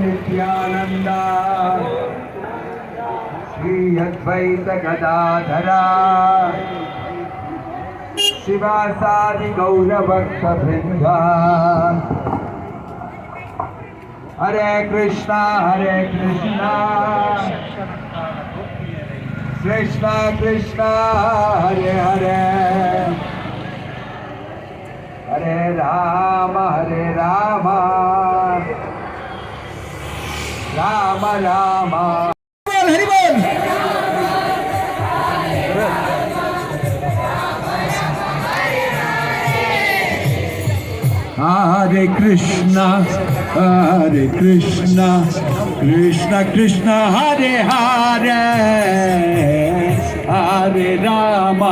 नित्यानंदा श्री अद्वैत गदाधरा शिवासादि गौरभक्त वृंदा हरे कृष्णा कृष्णा कृष्णा हरे हरे हरे राम राम राम हरि बोल। हरे कृष्णा कृष्ण कृष्ण हरे हरे हरे राम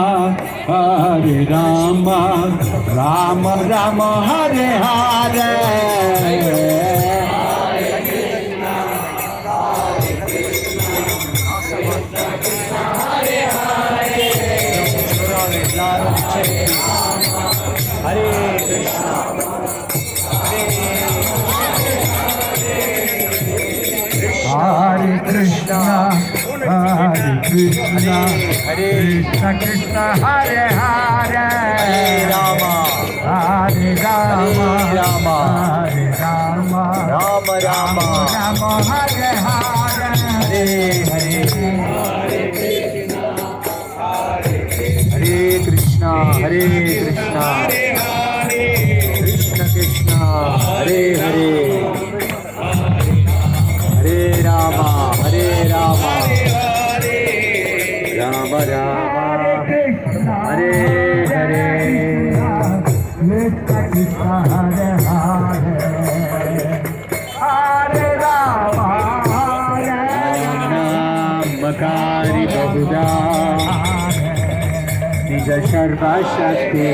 राम राम हरे हरे हरे कृष्णा हरे कृष्ण हरे हरे राम हरे राम राम हरे हरे हरे कृष्णा कृष्ण कृष्ण हरे हरे हरे राम राम हरे हरे कृष्ण हरे हरे राम नामकारी बहुधा निज सर्वशक्ति